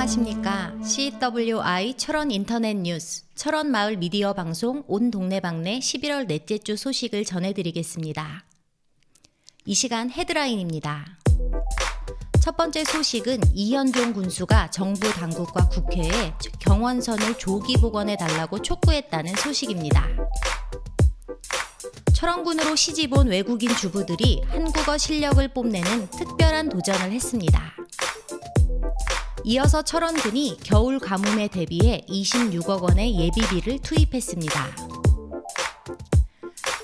안녕하십니까. CWI 철원 인터넷 뉴스, 철원 마을 미디어 방송 온 동네방네 11월 넷째 주 소식을 전해드리겠습니다. 이 시간 헤드라인입니다. 첫 번째 소식은 이현종 군수가 정부 당국과 국회에 경원선을 조기 복원해달라고 촉구했다는 소식입니다. 철원군으로 시집온 외국인 주부들이 한국어 실력을 뽐내는 특별한 도전을 했습니다. 이어서 철원군이 겨울 가뭄에 대비해 26억 원의 예비비를 투입했습니다.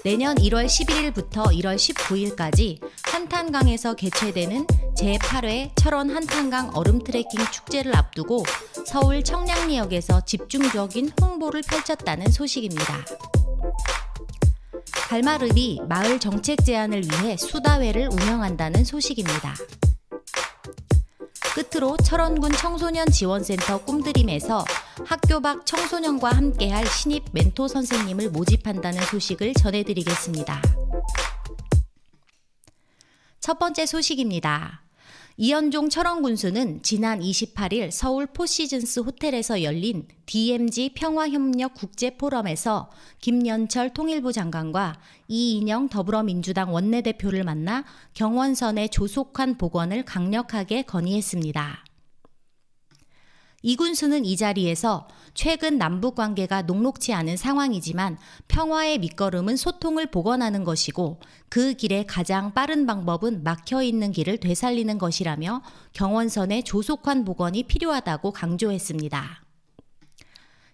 내년 1월 11일부터 1월 19일까지 한탄강에서 개최되는 제8회 철원 한탄강 얼음 트레킹 축제를 앞두고 서울 청량리역에서 집중적인 홍보를 펼쳤다는 소식입니다. 갈마르비 마을 정책 제안을 위해 수다회를 운영한다는 소식입니다. 끝으로 철원군 청소년 지원센터 꿈드림에서 학교 밖 청소년과 함께할 신입 멘토 선생님을 모집한다는 소식을 전해드리겠습니다. 첫 번째 소식입니다. 이현종 철원군수는 지난 28일 서울 포시즌스 호텔에서 열린 DMZ 평화협력 국제포럼에서 김연철 통일부 장관과 이인영 더불어민주당 원내대표를 만나 경원선의 조속한 복원을 강력하게 건의했습니다. 이 군수는 이 자리에서 최근 남북관계가 녹록치 않은 상황이지만 평화의 밑거름은 소통을 복원하는 것이고 그 길의 가장 빠른 방법은 막혀있는 길을 되살리는 것이라며 경원선의 조속한 복원이 필요하다고 강조했습니다.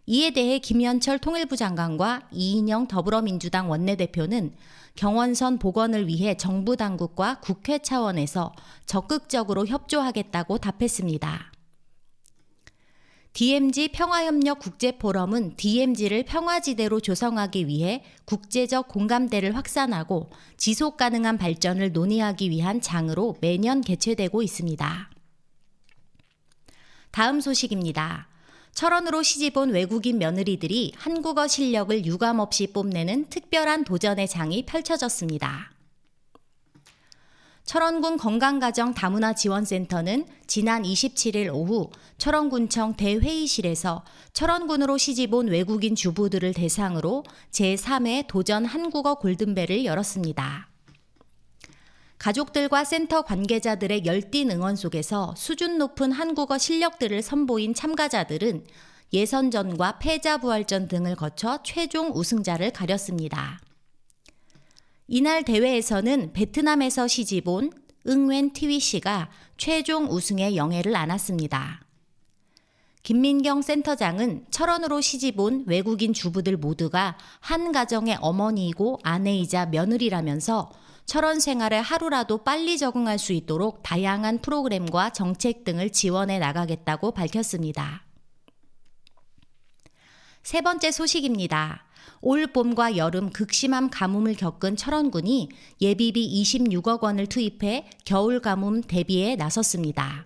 이에 대해 김연철 통일부 장관과 이인영 더불어민주당 원내대표는 경원선 복원을 위해 정부 당국과 국회 차원에서 적극적으로 협조하겠다고 답했습니다. DMZ 평화협력 국제포럼은 DMZ를 평화지대로 조성하기 위해 국제적 공감대를 확산하고 지속가능한 발전을 논의하기 위한 장으로 매년 개최되고 있습니다. 다음 소식입니다. 철원으로 시집온 외국인 며느리들이 한국어 실력을 유감없이 뽐내는 특별한 도전의 장이 펼쳐졌습니다. 철원군 건강가정 다문화 지원센터는 지난 27일 오후 철원군청 대회의실에서 철원군으로 시집온 외국인 주부들을 대상으로 제3회 도전 한국어 골든벨을 열었습니다. 가족들과 센터 관계자들의 열띤 응원 속에서 수준 높은 한국어 실력들을 선보인 참가자들은 예선전과 패자부활전 등을 거쳐 최종 우승자를 가렸습니다. 이날 대회에서는 베트남에서 시집온 응웬 티위 씨가 최종 우승의 영예를 안았습니다. 김민경 센터장은 철원으로 시집온 외국인 주부들 모두가 한 가정의 어머니이고 아내이자 며느리라면서 철원 생활에 하루라도 빨리 적응할 수 있도록 다양한 프로그램과 정책 등을 지원해 나가겠다고 밝혔습니다. 세 번째 소식입니다. 올 봄과 여름 극심한 가뭄을 겪은 철원군이 예비비 26억 원을 투입해 겨울 가뭄 대비에 나섰습니다.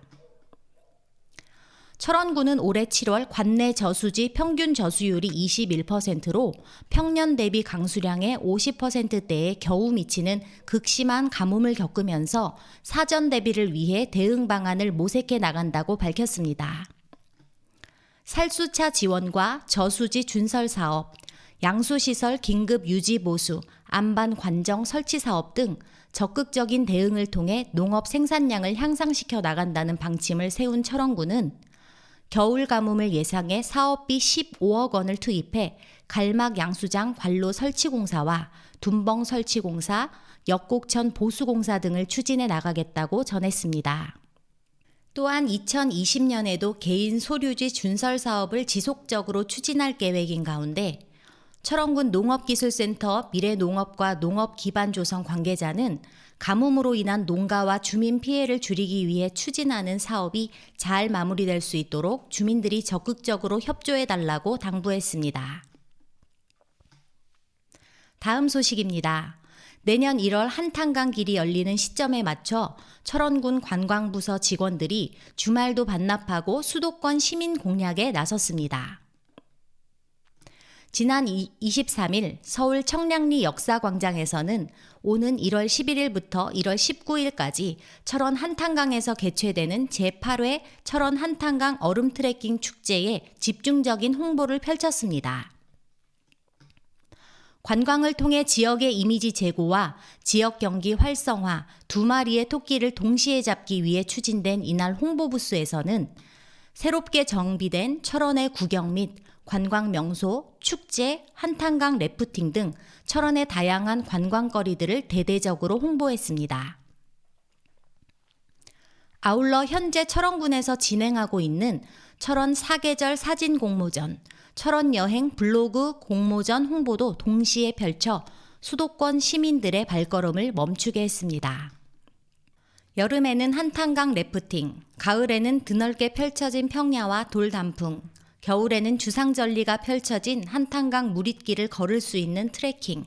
철원군은 올해 7월 관내 저수지 평균 저수율이 21%로 평년 대비 강수량의 50%대에 겨우 미치는 극심한 가뭄을 겪으면서 사전 대비를 위해 대응 방안을 모색해 나간다고 밝혔습니다. 살수차 지원과 저수지 준설 사업, 양수시설 긴급 유지 보수, 안반 관정 설치 사업 등 적극적인 대응을 통해 농업 생산량을 향상시켜 나간다는 방침을 세운 철원군은 겨울 가뭄을 예상해 사업비 15억 원을 투입해 갈막 양수장 관로 설치 공사와 둔벙 설치 공사, 역곡천 보수 공사 등을 추진해 나가겠다고 전했습니다. 또한 2020년에도 개인 소류지 준설 사업을 지속적으로 추진할 계획인 가운데 철원군 농업기술센터 미래농업과 농업기반조성 관계자는 가뭄으로 인한 농가와 주민 피해를 줄이기 위해 추진하는 사업이 잘 마무리될 수 있도록 주민들이 적극적으로 협조해달라고 당부했습니다. 다음 소식입니다. 내년 1월 한탄강 길이 열리는 시점에 맞춰 철원군 관광부서 직원들이 주말도 반납하고 수도권 시민 공략에 나섰습니다. 지난 23일 서울 청량리 역사광장에서는 오는 1월 11일부터 1월 19일까지 철원 한탄강에서 개최되는 제8회 철원 한탄강 얼음 트레킹 축제에 집중적인 홍보를 펼쳤습니다. 관광을 통해 지역의 이미지 제고와 지역 경기 활성화, 두 마리의 토끼를 동시에 잡기 위해 추진된 이날 홍보 부스에서는 새롭게 정비된 철원의 구경 및 관광 명소, 축제, 한탄강 래프팅 등 철원의 다양한 관광거리들을 대대적으로 홍보했습니다. 아울러 현재 철원군에서 진행하고 있는 철원 사계절 사진 공모전, 철원 여행 블로그 공모전 홍보도 동시에 펼쳐 수도권 시민들의 발걸음을 멈추게 했습니다. 여름에는 한탄강 래프팅, 가을에는 드넓게 펼쳐진 평야와 돌단풍, 겨울에는 주상절리가 펼쳐진 한탄강 무릿길을 걸을 수 있는 트레킹,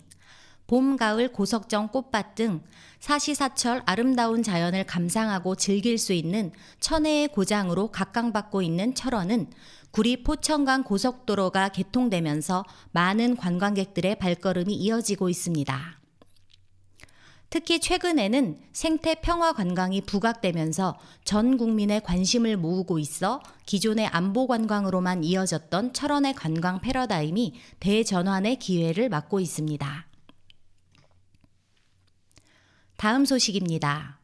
봄, 가을 고석정 꽃밭 등 사시사철 아름다운 자연을 감상하고 즐길 수 있는 천혜의 고장으로 각광받고 있는 철원은 구리 포천간 고속도로가 개통되면서 많은 관광객들의 발걸음이 이어지고 있습니다. 특히 최근에는 생태 평화 관광이 부각되면서 전 국민의 관심을 모으고 있어 기존의 안보 관광으로만 이어졌던 철원의 관광 패러다임이 대전환의 기회를 맞고 있습니다. 다음 소식입니다.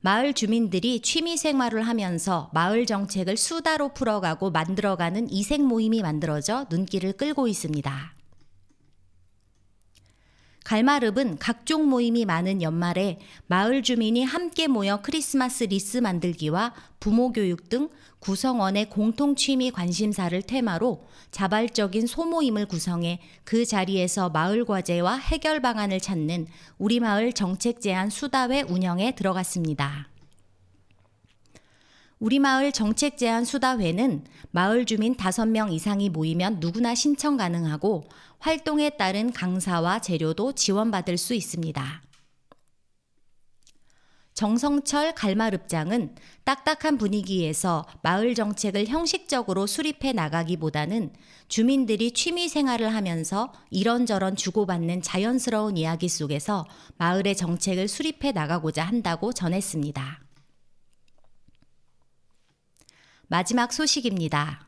마을 주민들이 취미 생활을 하면서 마을 정책을 수다로 풀어가고 만들어가는 이색 모임이 만들어져 눈길을 끌고 있습니다. 갈마릅은 각종 모임이 많은 연말에 마을 주민이 함께 모여 크리스마스 리스 만들기와 부모 교육 등 구성원의 공통 취미 관심사를 테마로 자발적인 소모임을 구성해 그 자리에서 마을 과제와 해결 방안을 찾는 우리마을 정책 제안 수다회 운영에 들어갔습니다. 우리마을 정책 제안 수다회는 마을 주민 5명 이상이 모이면 누구나 신청 가능하고 활동에 따른 강사와 재료도 지원받을 수 있습니다. 정성철 갈마릅장은 딱딱한 분위기에서 마을 정책을 형식적으로 수립해 나가기보다는 주민들이 취미 생활을 하면서 이런저런 주고받는 자연스러운 이야기 속에서 마을의 정책을 수립해 나가고자 한다고 전했습니다. 마지막 소식입니다.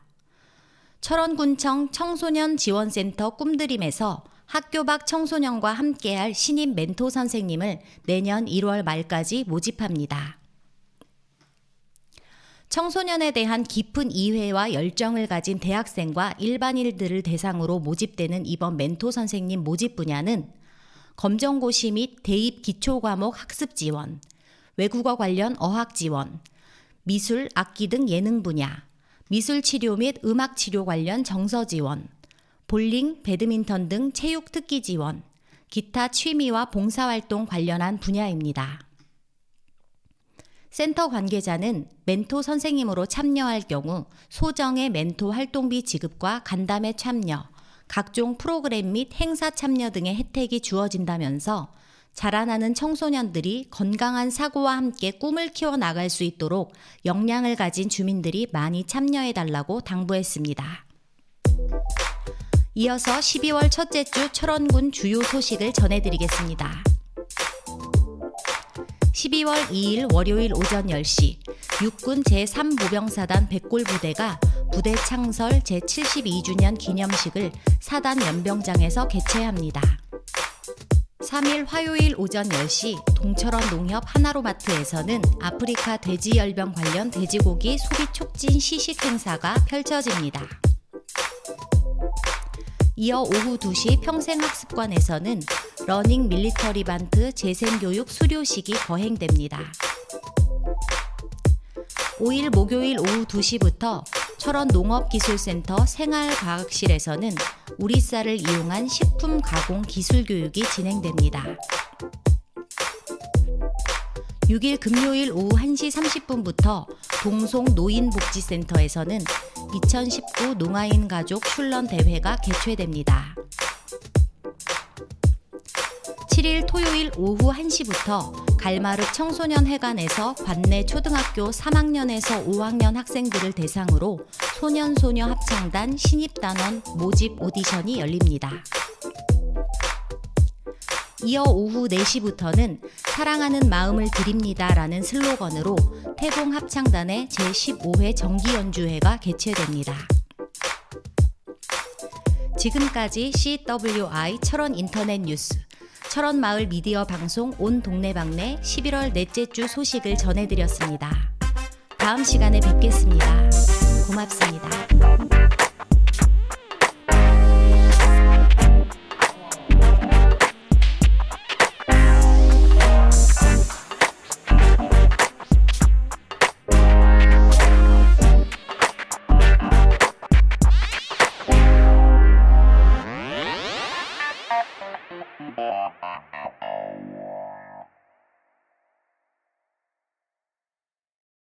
철원군청 청소년 지원센터 꿈드림에서 학교 밖 청소년과 함께할 신입 멘토 선생님을 내년 1월 말까지 모집합니다. 청소년에 대한 깊은 이해와 열정을 가진 대학생과 일반인들을 대상으로 모집되는 이번 멘토 선생님 모집 분야는 검정고시 및 대입 기초과목 학습 지원, 외국어 관련 어학 지원, 미술, 악기 등 예능 분야, 미술 치료 및 음악 치료 관련 정서 지원, 볼링, 배드민턴 등 체육 특기 지원, 기타 취미와 봉사활동 관련한 분야입니다. 센터 관계자는 멘토 선생님으로 참여할 경우 소정의 멘토 활동비 지급과 간담회 참여, 각종 프로그램 및 행사 참여 등의 혜택이 주어진다면서 자라나는 청소년들이 건강한 사고와 함께 꿈을 키워나갈 수 있도록 역량을 가진 주민들이 많이 참여해달라고 당부했습니다. 이어서 12월 첫째 주 철원군 주요 소식을 전해드리겠습니다. 12월 2일 월요일 오전 10시 육군 제3모병사단 백골부대가 부대 창설 제72주년 기념식을 사단 연병장에서 개최합니다. 3일 화요일 오전 10시 동철원 농협 하나로마트에서는 아프리카 돼지열병 관련 돼지고기 소비 촉진 시식 행사가 펼쳐집니다. 이어 오후 2시 평생학습관에서는 러닝 밀리터리 반트 재생교육 수료식이 거행됩니다. 5일 목요일 오후 2시부터 철원 농업기술센터 생활과학실에서는 우리 쌀을 이용한 식품 가공 기술 교육이 진행됩니다. 6일 금요일 오후 1시 30분부터 동송 노인복지센터에서는 2019 농아인 가족 슐런 대회가 개최됩니다. 7일 토요일 오후 1시부터 갈마릅 청소년 회관에서 관내 초등학교 3학년에서 5학년 학생들을 대상으로 소년소녀 합창단 신입단원 모집 오디션이 열립니다. 이어 오후 4시부터는 사랑하는 마음을 드립니다 라는 슬로건으로 태봉 합창단의 제15회 정기연주회가 개최됩니다. 지금까지 CWI 철원 인터넷 뉴스, 철원마을 미디어 방송 온 동네방네 11월 넷째 주 소식을 전해드렸습니다. 다음 시간에 뵙겠습니다. 고맙습니다.